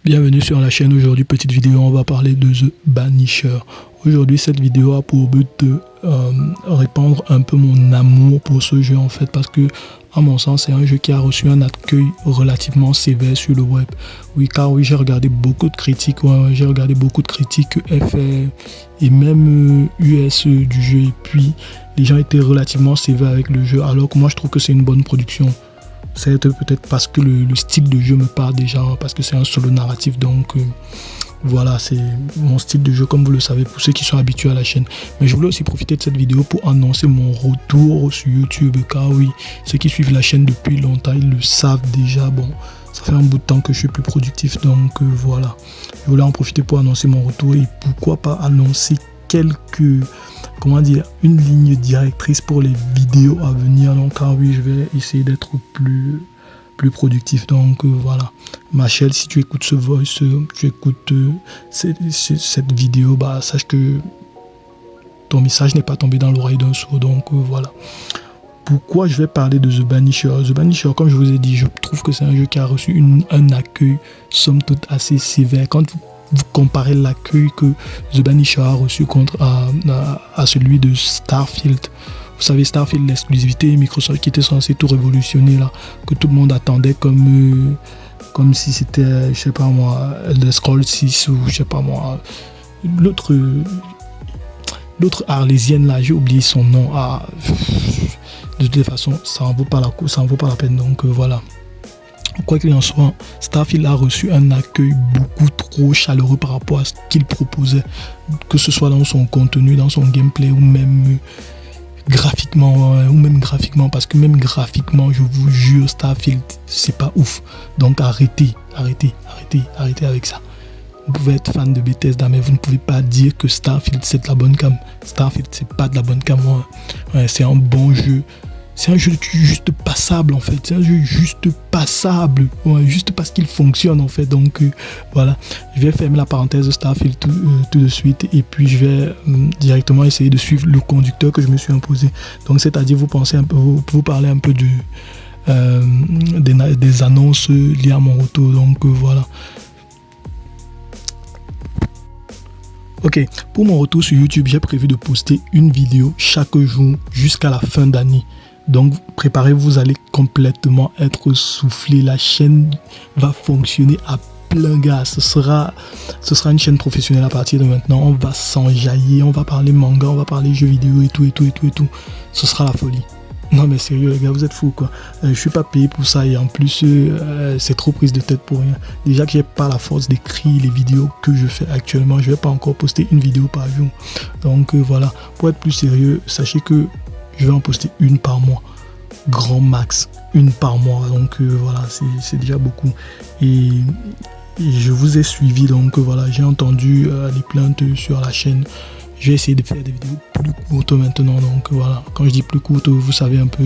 Bienvenue sur la chaîne. Aujourd'hui, petite vidéo, on va parler de The Banisher. Aujourd'hui, cette vidéo a pour but de répandre un peu mon amour pour ce jeu en fait, parce que à mon sens, c'est un jeu qui a reçu un accueil relativement sévère sur le web. Oui, car oui, j'ai regardé beaucoup de critiques, FR et même US du jeu, et puis les gens étaient relativement sévères avec le jeu, alors que moi je trouve que c'est une bonne production. C'est peut-être parce que le style de jeu me parle déjà, parce que c'est un solo narratif, donc voilà, c'est mon style de jeu comme vous le savez pour ceux qui sont habitués à la chaîne. Mais je voulais aussi profiter de cette vidéo pour annoncer mon retour sur YouTube, car oui, ceux qui suivent la chaîne depuis longtemps, ils le savent déjà. Bon, ça fait un bout de temps que je suis plus productif, donc voilà. Je voulais en profiter pour annoncer mon retour et pourquoi pas annoncer une ligne directrice pour les vidéos à venir. Donc car oui, je vais essayer d'être plus productif, donc voilà. Machel, si tu écoutes ce voice, tu écoutes cette vidéo, bah sache que ton message n'est pas tombé dans l'oreille d'un sourd, donc voilà. Pourquoi je vais parler de The Banisher? The Banisher, comme je vous ai dit, je trouve que c'est un jeu qui a reçu un accueil somme toute assez sévère. Quand vous comparez l'accueil que The Banisher a reçu à celui de Starfield. Vous savez, Starfield, l'exclusivité Microsoft qui était censé tout révolutionner là, que tout le monde attendait comme si c'était, je sais pas moi, Elder Scrolls 6 ou je sais pas moi, l'autre arlésienne là, j'ai oublié son nom. De toute façon, ça en vaut pas la peine, donc voilà. Quoi qu'il en soit, Starfield a reçu un accueil beaucoup trop chaleureux par rapport à ce qu'il proposait, que ce soit dans son contenu, dans son gameplay ou même graphiquement, parce que même graphiquement, je vous jure, Starfield, c'est pas ouf. Donc arrêtez avec ça. Vous pouvez être fan de Bethesda, mais vous ne pouvez pas dire que Starfield c'est de la bonne cam. Starfield c'est pas de la bonne cam. Ouais, c'est un bon jeu. C'est un jeu juste passable en fait. C'est un jeu juste passable. Ouais, juste parce qu'il fonctionne en fait. Donc voilà. Je vais fermer la parenthèse de Starfield tout de suite. Et puis je vais directement essayer de suivre le conducteur que je me suis imposé. Donc c'est-à-dire vous parlez un peu des annonces liées à mon retour. Donc voilà. Ok, pour mon retour sur YouTube, j'ai prévu de poster une vidéo chaque jour jusqu'à la fin d'année. Donc préparez-vous, vous allez complètement être soufflé. La chaîne va fonctionner à plein gaz. Ce sera une chaîne professionnelle à partir de maintenant. On va s'enjailler, on va parler manga, on va parler jeux vidéo et tout. Ce sera la folie. Non mais sérieux les gars, vous êtes fous quoi. Je suis pas payé pour ça et en plus c'est trop prise de tête pour rien. Déjà que j'ai pas la force d'écrire les vidéos que je fais actuellement, je vais pas encore poster une vidéo par jour. Donc voilà, pour être plus sérieux, sachez que je vais en poster une par mois, grand max, une par mois. Donc voilà, c'est déjà beaucoup. Et je vous ai suivi, donc voilà, j'ai entendu les plaintes sur la chaîne. Je vais essayer de faire des vidéos plus courtes maintenant, donc voilà. Quand je dis plus courtes, vous savez un peu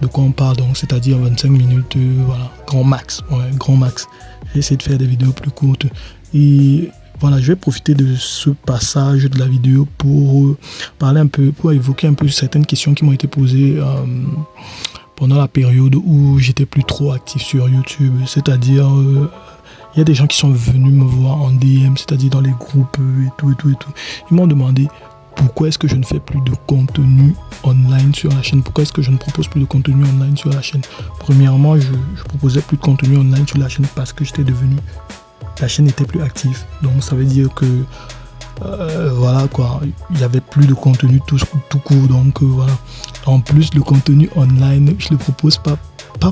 de quoi on parle, donc c'est-à-dire 25 minutes, voilà, grand max, ouais, grand max. Je vais essayer de faire des vidéos plus courtes. Et voilà, je vais profiter de ce passage de la vidéo pour parler un peu, pour évoquer un peu certaines questions qui m'ont été posées pendant la période où j'étais plus trop actif sur YouTube, c'est-à-dire il y a des gens qui sont venus me voir en DM, c'est-à-dire dans les groupes et tout. Ils m'ont demandé pourquoi est-ce que je ne fais plus de contenu online sur la chaîne. Pourquoi est-ce que je ne propose plus de contenu online sur la chaîne. Premièrement, je proposais plus de contenu online sur la chaîne parce que la chaîne n'était plus active. Donc ça veut dire que voilà quoi, il n'y avait plus de contenu tout court. Donc voilà. En plus, le contenu online, je ne le propose pas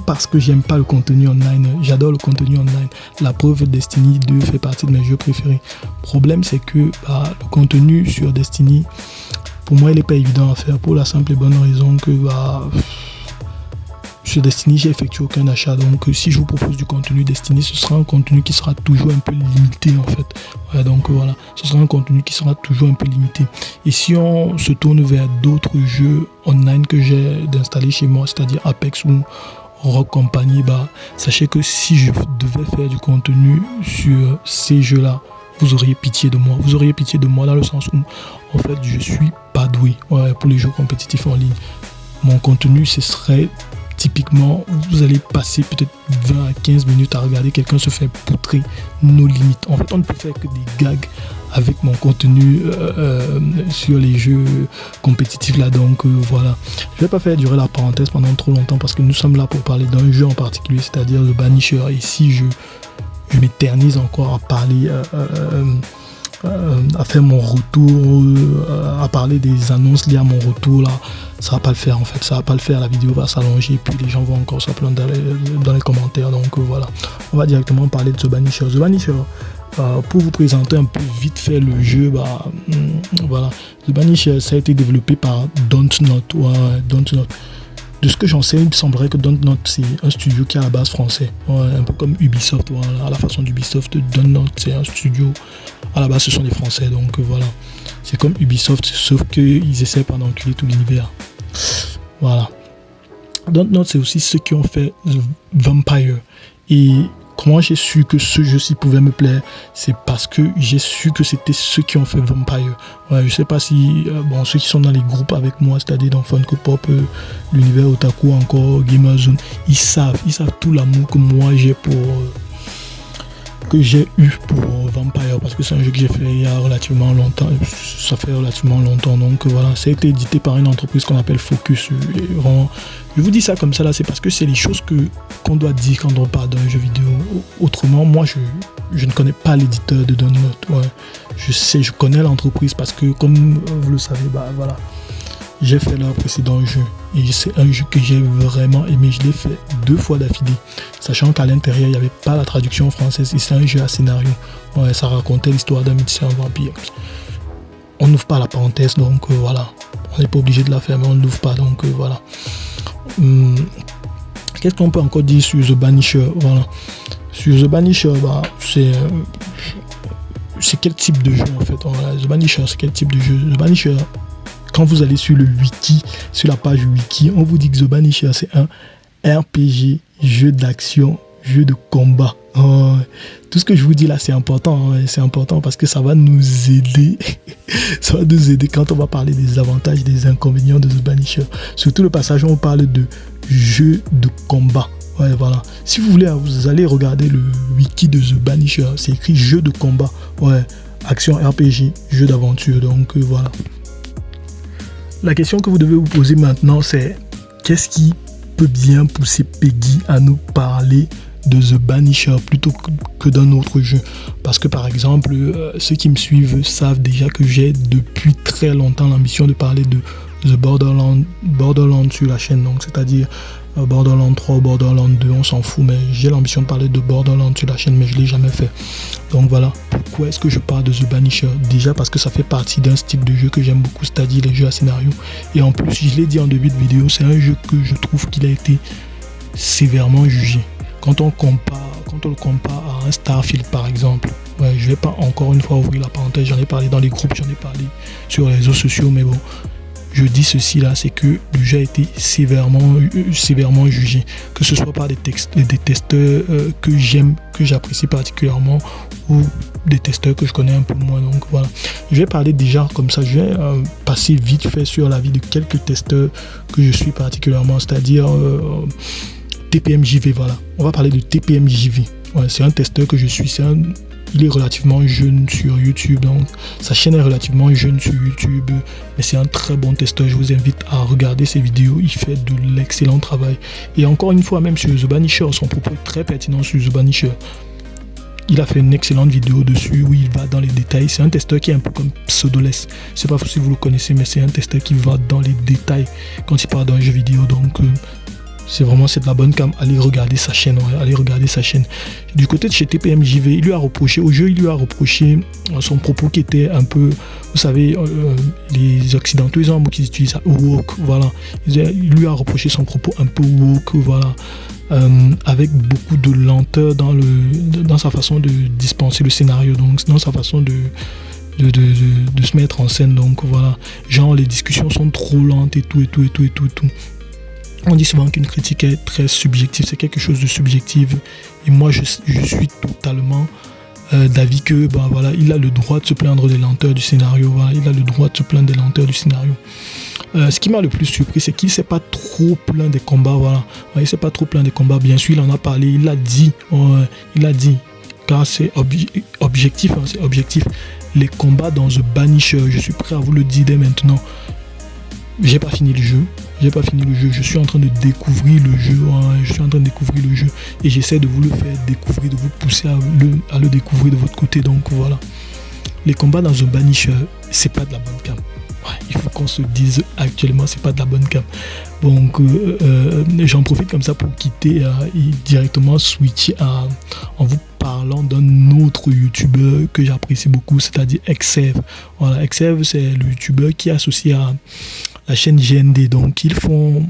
parce que j'aime pas le contenu online, j'adore le contenu online. La preuve, Destiny 2 fait partie de mes jeux préférés. Le problème c'est que le contenu sur Destiny, pour moi il n'est pas évident à faire, pour la simple et bonne raison que sur Destiny j'ai effectué aucun achat. Donc si je vous propose du contenu Destiny, ce sera un contenu qui sera toujours un peu limité en fait. Ouais, donc voilà, ce sera un contenu qui sera toujours un peu limité. Et si on se tourne vers d'autres jeux online que j'ai d'installer chez moi, c'est-à-dire Apex ou Rock Company, sachez que si je devais faire du contenu sur ces jeux-là, vous auriez pitié de moi. Vous auriez pitié de moi dans le sens où, en fait, je suis pas doué pour les jeux compétitifs en ligne. Mon contenu, ce serait typiquement, vous allez passer peut-être 20 à 15 minutes à regarder quelqu'un se faire poutrer nos limites. En fait, on ne peut faire que des gags avec mon contenu sur les jeux compétitifs là, donc voilà. Je vais pas faire durer la parenthèse pendant trop longtemps parce que nous sommes là pour parler d'un jeu en particulier, c'est-à-dire le Banisher. Et si je m'éternise encore à parler, à faire mon retour, à parler des annonces liées à mon retour là, ça va pas le faire en fait, ça va pas le faire, la vidéo va s'allonger et puis les gens vont encore se plaindre dans les commentaires, donc voilà. On va directement parler de The Banisher. The Banisher, pour vous présenter un peu vite fait le jeu, voilà. The Banisher, ça a été développé par Dontnod. Dontnod. De ce que j'en sais, il me semblerait que Dontnod, c'est un studio qui est à la base français. Un peu comme Ubisoft, voilà. À la façon d'Ubisoft, Dontnod, c'est un studio. À la base, ce sont des Français, donc voilà. C'est comme Ubisoft, sauf qu'ils essaient pas d'enculer tout l'univers. Voilà. Dontnod, c'est aussi ceux qui ont fait Vampire. Et comment j'ai su que ce jeu-ci pouvait me plaire? C'est parce que j'ai su que c'était ceux qui ont fait Vampire. Ouais, je sais pas si ceux qui sont dans les groupes avec moi, c'est-à-dire dans Funko Pop, l'univers Otaku, encore Gamerzone, ils savent tout l'amour que moi j'ai eu pour Vampire, parce que c'est un jeu que j'ai fait il y a relativement longtemps. Ça fait relativement longtemps, donc voilà. Ça a été édité par une entreprise qu'on appelle Focus. Et vraiment, je vous dis ça comme ça là, c'est parce que c'est les choses qu'on doit dire quand on parle d'un jeu vidéo. Autrement, moi je ne connais pas l'éditeur de Dontnod. Ouais. Je connais l'entreprise parce que, comme vous le savez, voilà, j'ai fait leur précédent jeu et c'est un jeu que j'ai vraiment aimé. Je l'ai fait 2 fois d'affilée, sachant qu'à l'intérieur il n'y avait pas la traduction française et c'est un jeu à scénario. Ouais, ça racontait l'histoire d'un médecin vampire. On n'ouvre pas la parenthèse, donc voilà, on n'est pas obligé de la faire, mais on ne l'ouvre pas, donc voilà. Qu'est-ce qu'on peut encore dire sur The Banisher? Voilà. Sur The Banisher, c'est quel type de jeu en fait? Voilà. The Banisher, c'est quel type de jeu? The Banisher, quand vous allez sur le wiki, sur la page wiki, on vous dit que The Banisher, c'est un RPG, jeu d'action, jeu de combat. Oh, tout ce que je vous dis là, c'est important. C'est important parce que ça va nous aider. Ça va nous aider quand on va parler des avantages, des inconvénients de The Banisher. Surtout le passage où on parle de jeu de combat. Ouais, voilà. Si vous voulez, vous allez regarder le wiki de The Banisher. C'est écrit jeu de combat. Ouais, action RPG, jeu d'aventure. Donc voilà. La question que vous devez vous poser maintenant, c'est qu'est-ce qui peut bien pousser Peggy à nous parler de The Banisher plutôt que d'un autre jeu? Parce que par exemple, ceux qui me suivent savent déjà que j'ai depuis très longtemps l'ambition de parler de The Borderlands sur la chaîne, donc c'est-à-dire Borderlands 3 ou Borderlands 2, on s'en fout, mais j'ai l'ambition de parler de Borderlands sur la chaîne, mais je ne l'ai jamais fait. Donc voilà, pourquoi est-ce que je parle de The Banisher? Déjà parce que ça fait partie d'un style de jeu que j'aime beaucoup, c'est-à-dire les jeux à scénario. Et en plus, je l'ai dit en début de vidéo, c'est un jeu que je trouve qu'il a été sévèrement jugé. Quand on le compare à un Starfield par exemple, ouais, je ne vais pas encore une fois ouvrir la parenthèse, j'en ai parlé dans les groupes, j'en ai parlé sur les réseaux sociaux, mais bon, je dis ceci là, c'est que le jeu a été sévèrement jugé, que ce soit par des testeurs que j'aime, que j'apprécie particulièrement, ou des testeurs que je connais un peu moins. Donc voilà, je vais parler déjà comme ça, je vais passer vite fait sur l'avis de quelques testeurs que je suis particulièrement, c'est-à-dire TPMJV. Voilà, on va parler de TPMJV. Ouais, c'est un testeur que je suis, il est relativement jeune sur YouTube, donc sa chaîne est relativement jeune sur YouTube, mais c'est un très bon testeur. Je vous invite à regarder ses vidéos, il fait de l'excellent travail. Et encore une fois, même sur The Banisher, son propos est très pertinent sur The Banisher. Il a fait une excellente vidéo dessus où il va dans les détails. C'est un testeur qui est un peu comme Pseudoless. Je ne sais pas si vous le connaissez, mais c'est un testeur qui va dans les détails quand il parle d'un jeu vidéo. Donc c'est de la bonne cam. Allez regarder sa chaîne, allez regarder sa chaîne. Du côté de chez TPMJV, il lui a reproché son propos qui était un peu, vous savez, les occidentaux, ils ont un mot qu'ils utilisent, woke, voilà. Il lui a reproché son propos un peu woke, voilà, avec beaucoup de lenteur dans sa façon de dispenser le scénario, donc dans sa façon de se mettre en scène, donc voilà. Genre les discussions sont trop lentes et tout. On dit souvent qu'une critique est très subjective, c'est quelque chose de subjectif. Et moi, je suis totalement d'avis que, voilà, il a le droit de se plaindre des lenteurs du scénario. Voilà, il a le droit de se plaindre des lenteurs du scénario. Ce qui m'a le plus surpris, c'est qu'il ne s'est pas trop plaint des combats. Voilà. Il ne s'est pas trop plaint des combats. Bien sûr, il en a parlé, il l'a dit. Car c'est objectif. C'est objectif. Les combats dans The Banisher, je suis prêt à vous le dire dès maintenant. J'ai pas fini le jeu. Je suis en train de découvrir le jeu. Et j'essaie de vous le faire découvrir, de vous pousser à le découvrir de votre côté. Donc voilà. Les combats dans The Banisher, c'est pas de la bonne cam. Ouais, il faut qu'on se dise actuellement, c'est pas de la bonne cam. Donc j'en profite comme ça pour quitter et directement switcher en vous parlant d'un autre youtubeur que j'apprécie beaucoup, c'est-à-dire Xev. Voilà, Xev, c'est le youtubeur qui est associé à la chaîne GND. Donc ils font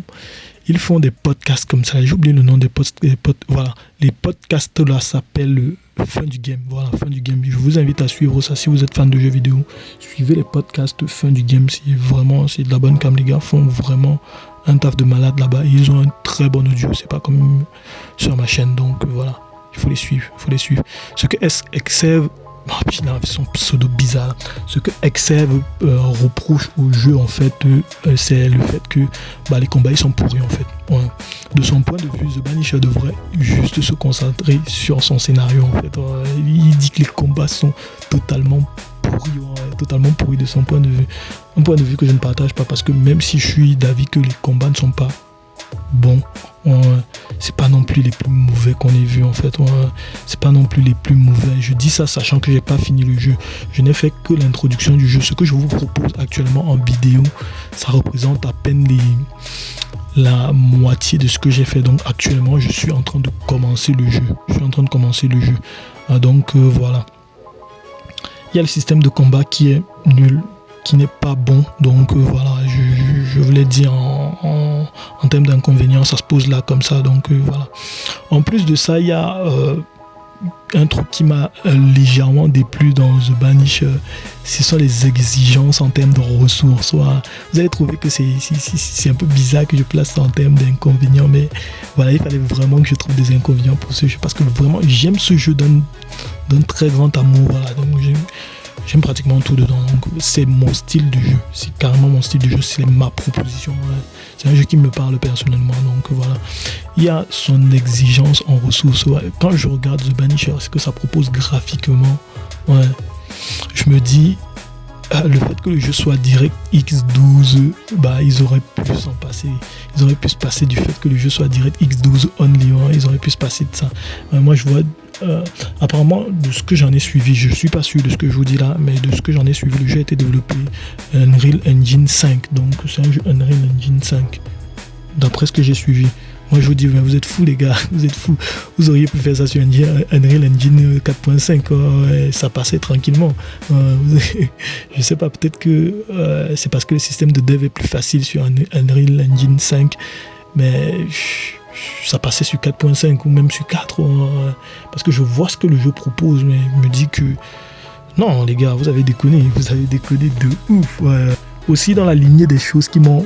des podcasts comme ça. J'ai oublié le nom des podcasts. Voilà, les podcasts là s'appellent Fin du Game. Voilà, Fin du Game. Je vous invite à suivre ça si vous êtes fan de jeux vidéo. Suivez les podcasts Fin du Game. C'est de la bonne cam. Les gars font vraiment un taf de malade là-bas. Ils ont un très bon audio. C'est pas comme sur ma chaîne. Donc voilà, il faut les suivre. Ce que Xev, son pseudo bizarre. Ce que Xev reproche au jeu en fait, c'est le fait que les combats ils sont pourris en fait. Ouais. De son point de vue, The Banisher devrait juste se concentrer sur son scénario en fait. Il dit que les combats sont totalement pourris de son point de vue. Un point de vue que je ne partage pas, parce que même si je suis d'avis que les combats ne sont pas bons, c'est pas non plus les plus mauvais qu'on ait vu en fait. C'est pas non plus les plus mauvais. Je dis ça sachant que j'ai pas fini le jeu. Je n'ai fait que l'introduction du jeu. Ce que je vous propose actuellement en vidéo, ça représente à peine la moitié de ce que j'ai fait. Donc actuellement, je suis en train de commencer le jeu. Donc voilà. Il y a le système de combat qui est nul, qui n'est pas bon. Donc voilà, je vous l'ai dit en termes d'inconvénients, ça se pose là comme ça. Donc voilà. En plus de ça, il y a un truc qui m'a légèrement déplu dans The Banisher. Ce sont les exigences en termes de ressources. Voilà. Vous allez trouver que c'est un peu bizarre que je place ça en termes d'inconvénients, mais voilà, il fallait vraiment que je trouve des inconvénients pour ce jeu, parce que vraiment j'aime ce jeu d'un très grand amour. Voilà. Donc j'aime pratiquement tout dedans. Donc c'est mon style de jeu. C'est carrément mon style de jeu. C'est ma proposition. Ouais. C'est un jeu qui me parle personnellement. Donc voilà. Il y a son exigence en ressources. Ouais. Quand je regarde The Banisher, ce que ça propose graphiquement, ouais, je me dis, le fait que le jeu soit DirectX 12, ils auraient pu s'en passer. Ils auraient pu se passer du fait que le jeu soit DirectX 12 only. Ouais. Ils auraient pu se passer de ça. Moi je vois. Apparemment, de ce que j'en ai suivi, je suis pas sûr de ce que je vous dis là, mais de ce que j'en ai suivi, le jeu a été développé Unreal Engine 5. Donc c'est un jeu Unreal Engine 5, d'après ce que j'ai suivi. Moi je vous dis, vous êtes fous les gars, vous êtes fous. Vous auriez pu faire ça sur Unreal Engine 4.5, ça passait tranquillement. Je sais pas, peut-être que c'est parce que le système de dev est plus facile sur Unreal Engine 5, mais ça passait sur 4.5 ou même sur 4, parce que je vois ce que le jeu propose, mais je me dis que non les gars, vous avez déconné de ouf. Aussi dans la lignée des choses qui m'ont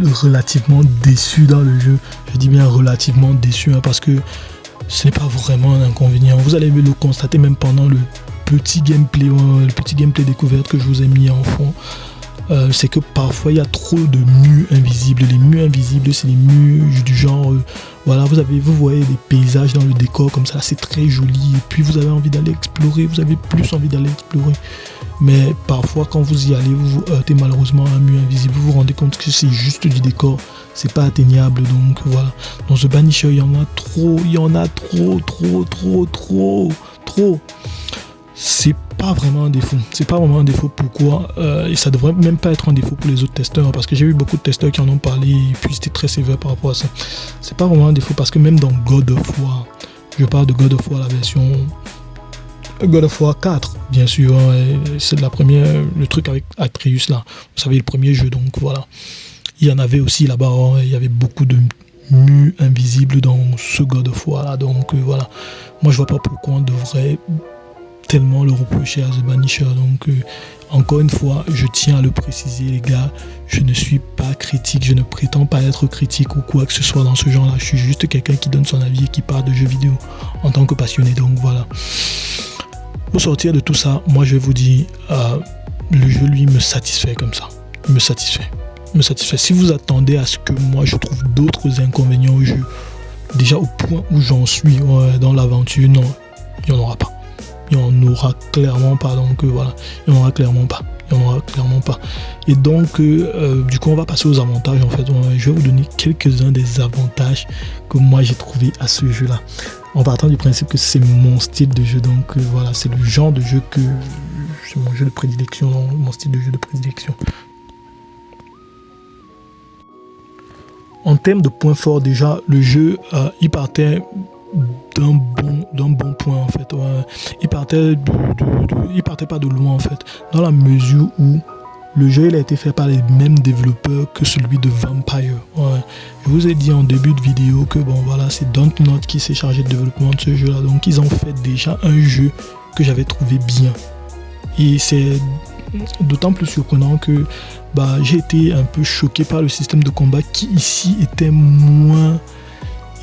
relativement déçu dans le jeu, je dis bien relativement déçu, parce que ce n'est pas vraiment un inconvénient, vous allez le constater même pendant le petit gameplay découverte que je vous ai mis en fond. C'est que parfois il y a trop de murs invisibles. Les murs invisibles, c'est des murs du genre voilà, vous voyez des paysages dans le décor comme ça, c'est très joli, et puis vous avez envie d'aller explorer, vous avez plus envie d'aller explorer, mais parfois quand vous y allez, vous vous heurtez malheureusement à un mur invisible, vous vous rendez compte que c'est juste du décor, c'est pas atteignable. Donc voilà, dans The Banisher il y en a trop. C'est pas vraiment un défaut. Pourquoi et ça devrait même pas être un défaut pour les autres testeurs, parce que j'ai vu beaucoup de testeurs qui en ont parlé et puis c'était très sévère par rapport à ça. C'est pas vraiment un défaut, parce que même dans God of War, je parle de God of War, la version God of War 4 bien sûr, c'est de la première, le truc avec Atreus là, vous savez, le premier jeu. Donc voilà, il y en avait aussi là-bas, il y avait beaucoup de murs invisibles dans ce God of War là. Donc voilà, moi je vois pas pourquoi on devrait tellement le reprocher à The Banisher. Donc encore une fois, je tiens à le préciser les gars, je ne suis pas critique, je ne prétends pas être critique ou quoi que ce soit dans ce genre là, je suis juste quelqu'un qui donne son avis et qui parle de jeux vidéo en tant que passionné. Donc voilà, pour sortir de tout ça, moi je vais vous dire, le jeu lui me satisfait comme ça, il me satisfait. me satisfait. Si vous attendez à ce que moi je trouve d'autres inconvénients au jeu, déjà au point où j'en suis dans l'aventure, non, il n'y en aura pas. Il n'y en aura clairement pas. Donc voilà, il n'y en aura clairement pas. Il n'y en aura clairement pas. Et donc, du coup, on va passer aux avantages en fait. Je vais vous donner quelques-uns des avantages que moi j'ai trouvé à ce jeu-là. En partant du principe que c'est mon style de jeu. Donc voilà, c'est le genre de jeu que... C'est mon jeu de prédilection, mon style de jeu de prédilection. En termes de points forts, déjà, le jeu, il partait d'un bon point en fait. Il partait pas de loin en fait, dans la mesure où le jeu il a été fait par les mêmes développeurs que celui de Vampire. Je vous ai dit en début de vidéo que bon voilà, c'est Dontnod qui s'est chargé de développement de ce jeu là, donc ils ont fait déjà un jeu que j'avais trouvé bien, et c'est d'autant plus surprenant que j'ai été un peu choqué par le système de combat qui ici était moins,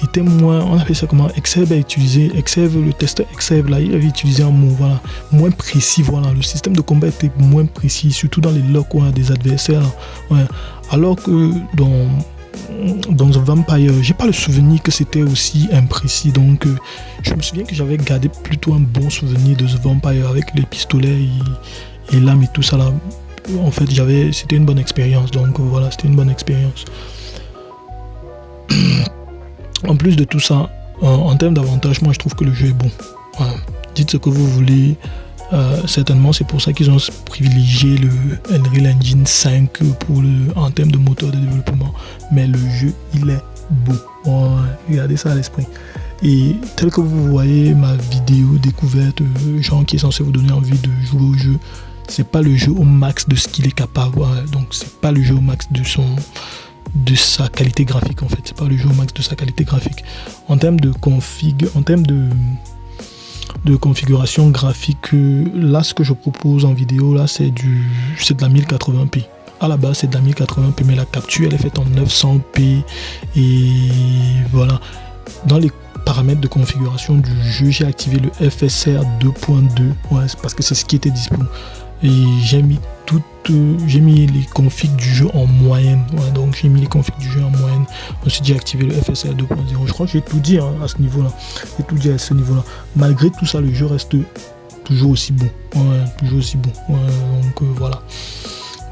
on appelle ça comment, Exev a utilisé, le testeur Exev là, il avait utilisé un mot, voilà, moins précis, voilà, le système de combat était moins précis, surtout dans les locks des adversaires, alors que dans un Vampire, j'ai pas le souvenir que c'était aussi imprécis, donc je me souviens que j'avais gardé plutôt un bon souvenir de ce Vampire avec les pistolets et l'âme et tout ça là. En fait, c'était une bonne expérience, donc voilà, c'était une bonne expérience. En plus de tout ça, en termes d'avantages, moi je trouve que le jeu est bon. Dites ce que vous voulez, certainement c'est pour ça qu'ils ont privilégié le Unreal Engine 5 en termes de moteur de développement. Mais le jeu, il est beau. Regardez ça à l'esprit. Et tel que vous voyez ma vidéo découverte, genre qui est censé vous donner envie de jouer au jeu, c'est pas le jeu au max de ce qu'il est capable. Donc c'est pas le jeu au max de sa qualité graphique en fait, c'est pas le jeu au max de sa qualité graphique. En termes de configuration graphique, là ce que je propose en vidéo là c'est de la 1080p. À la base c'est de la 1080p, mais la capture elle est faite en 900p et voilà. Dans les paramètres de configuration du jeu, j'ai activé le FSR 2.2, parce que c'est ce qui était disponible. Et j'ai mis les configs du jeu en moyenne. Donc j'ai mis les configs du jeu en moyenne. Ensuite j'ai activé le FSR 2.0. Je crois que j'ai tout dit à ce niveau-là. J'ai tout dit à ce niveau-là. Malgré tout ça, le jeu reste toujours aussi bon. Toujours aussi bon. Donc voilà.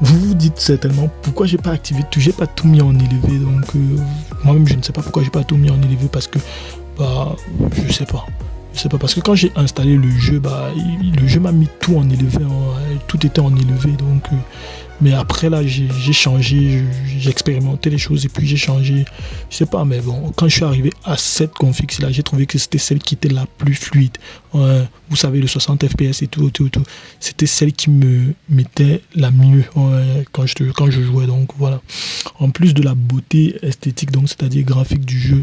Vous vous dites certainement pourquoi j'ai pas activé tout, j'ai pas tout mis en élevé. Donc moi-même je ne sais pas pourquoi j'ai pas tout mis en élevé, parce que je sais pas. Parce que quand j'ai installé le jeu, le jeu m'a mis tout en élevé, tout était en élevé. Donc, mais après là, j'ai changé, j'ai expérimenté les choses et puis j'ai changé. Je sais pas, mais bon, quand je suis arrivé à cette config là, j'ai trouvé que c'était celle qui était la plus fluide. Vous savez, le 60 fps et tout. C'était celle qui me mettait la mieux quand je jouais. Donc voilà. En plus de la beauté esthétique, donc c'est-à-dire graphique du jeu,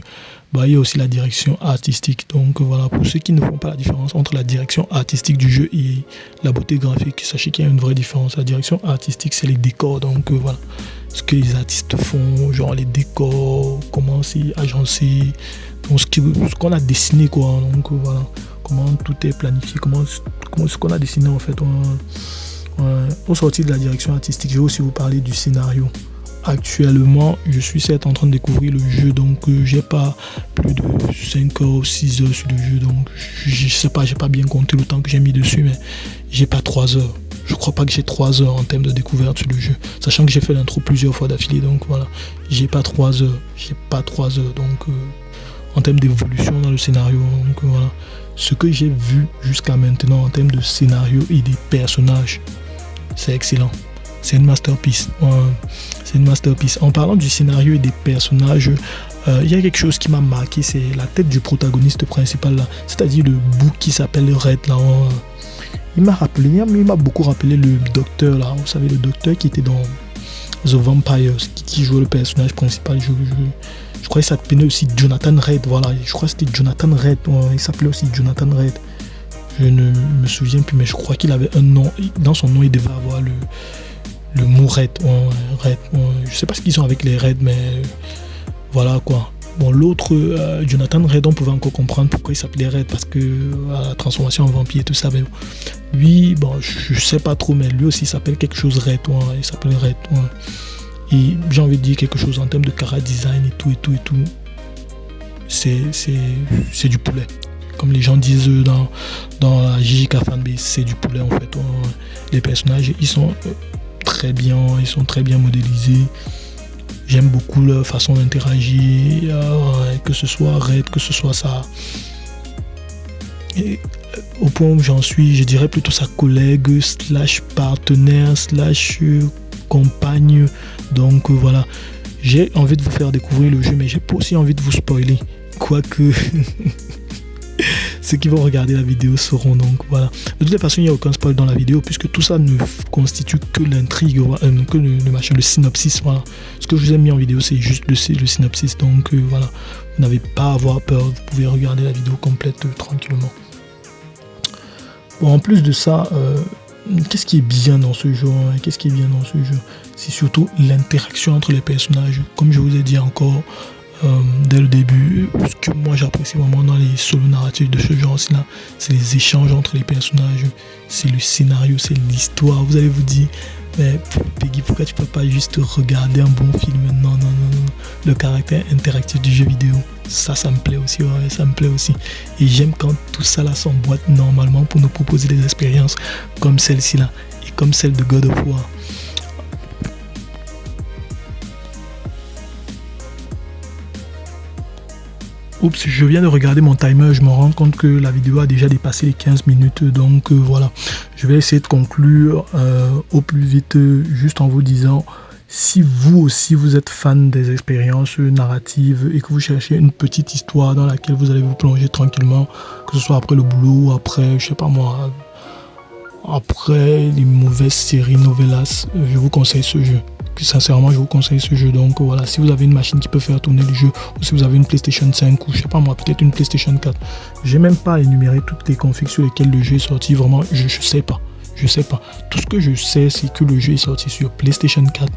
il y a aussi la direction artistique. Donc voilà, pour ceux qui ne font pas la différence entre la direction artistique du jeu et la beauté graphique, sachez qu'il y a une vraie différence. La direction artistique, c'est les décors. Donc voilà, ce que les artistes font, genre les décors, comment c'est agencé, donc ce qu'on a dessiné quoi. Donc voilà, comment tout est planifié, comment ce qu'on a dessiné en fait. Au sortir de la direction artistique, je vais aussi vous parler du scénario. Actuellement, je suis certes en train de découvrir le jeu, donc j'ai pas plus de 5 heures ou 6 heures sur le jeu, donc je sais pas, j'ai pas bien compté le temps que j'ai mis dessus, mais j'ai pas 3 heures. Je crois pas que j'ai 3 heures en termes de découverte sur le jeu, sachant que j'ai fait l'intro plusieurs fois d'affilée, donc voilà, j'ai pas 3 heures, donc en termes d'évolution dans le scénario, donc voilà, ce que j'ai vu jusqu'à maintenant en termes de scénario et des personnages, c'est excellent. C'est une masterpiece. C'est une masterpiece. En parlant du scénario et des personnages, il y a quelque chose qui m'a marqué, c'est la tête du protagoniste principal là, c'est-à-dire le bouc qui s'appelle Red là. Il m'a beaucoup rappelé le docteur là. Vous savez, le docteur qui était dans The Vampire, qui jouait le personnage principal. Je crois qu'il s'appelait aussi Jonathan Red. Voilà, je crois que c'était Jonathan Red. Il s'appelait aussi Jonathan Red. Je ne me souviens plus, mais je crois qu'il avait un nom. Dans son nom, il devait avoir le mot Red. Je sais pas ce qu'ils ont avec les Reds, mais voilà quoi. Bon, l'autre, Jonathan Red, on pouvait encore comprendre pourquoi il s'appelait Red, parce que la transformation en vampire et tout ça. Mais lui, bon, je sais pas trop, mais lui aussi il s'appelle quelque chose Red. Il s'appelle Red. Et j'ai envie de dire quelque chose en termes de chara design et tout. C'est du poulet. Comme les gens disent dans la JJK Fanbase, c'est du poulet en fait. Les personnages, ils sont très bien modélisés. J'aime beaucoup leur façon d'interagir, que ce soit Red, que ce soit ça. Et au point où j'en suis, je dirais plutôt sa collègue, slash partenaire, slash compagne. Donc voilà, j'ai envie de vous faire découvrir le jeu, mais j'ai pas aussi envie de vous spoiler. Quoique ceux qui vont regarder la vidéo sauront, donc voilà. De toute façon, il n'y a aucun spoil dans la vidéo puisque tout ça ne constitue que l'intrigue, que le synopsis. Voilà. Ce que je vous ai mis en vidéo, c'est juste le synopsis. Donc voilà, vous n'avez pas à avoir peur, vous pouvez regarder la vidéo complète tranquillement. Bon, en plus de ça, qu'est-ce qui est bien dans ce jeu, hein? Qu'est-ce qui est bien dans ce jeu? C'est surtout l'interaction entre les personnages. Comme je vous ai dit encore dès le début, ce que moi j'apprécie vraiment dans les solos narratifs de ce genre-ci là, c'est les échanges entre les personnages, c'est le scénario, c'est l'histoire. Vous allez vous dire, mais Peggy, pourquoi tu peux pas juste regarder un bon film? Non. Le caractère interactif du jeu vidéo, ça me plaît aussi, ouais, ça me plaît aussi. Et j'aime quand tout ça là s'emboîte normalement pour nous proposer des expériences comme celle-ci là et comme celle de God of War. Oups, je viens de regarder mon timer, je me rends compte que la vidéo a déjà dépassé les 15 minutes, donc voilà. Je vais essayer de conclure au plus vite, juste en vous disant, si vous aussi vous êtes fan des expériences narratives et que vous cherchez une petite histoire dans laquelle vous allez vous plonger tranquillement, que ce soit après le boulot, après, je sais pas moi, après les mauvaises séries novellas, je vous conseille ce jeu. Sincèrement, je vous conseille ce jeu. Donc voilà, si vous avez une machine qui peut faire tourner le jeu, ou si vous avez une PlayStation 5 ou je sais pas moi, peut-être une PlayStation 4, j'ai même pas énuméré toutes les configs sur lesquelles le jeu est sorti. Vraiment, je sais pas. Tout ce que je sais, c'est que le jeu est sorti sur PlayStation 4,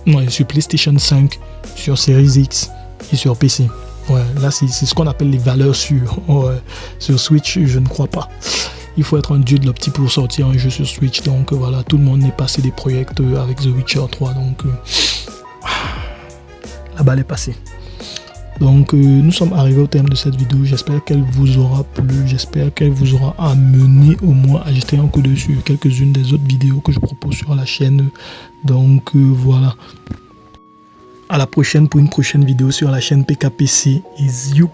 non, sur PlayStation 5, sur Series X et sur PC. Ouais, là c'est ce qu'on appelle les valeurs sûres. Ouais, sur Switch, je ne crois pas. Il faut être un dieu de l'opti pour sortir un jeu sur Switch. Donc voilà, tout le monde est passé des projets avec The Witcher 3. Donc la balle est passée. Donc nous sommes arrivés au terme de cette vidéo. J'espère qu'elle vous aura plu. J'espère qu'elle vous aura amené au moins à jeter un coup d'œil sur quelques-unes des autres vidéos que je propose sur la chaîne. Donc voilà. À la prochaine pour une prochaine vidéo sur la chaîne PKPC. Et youp.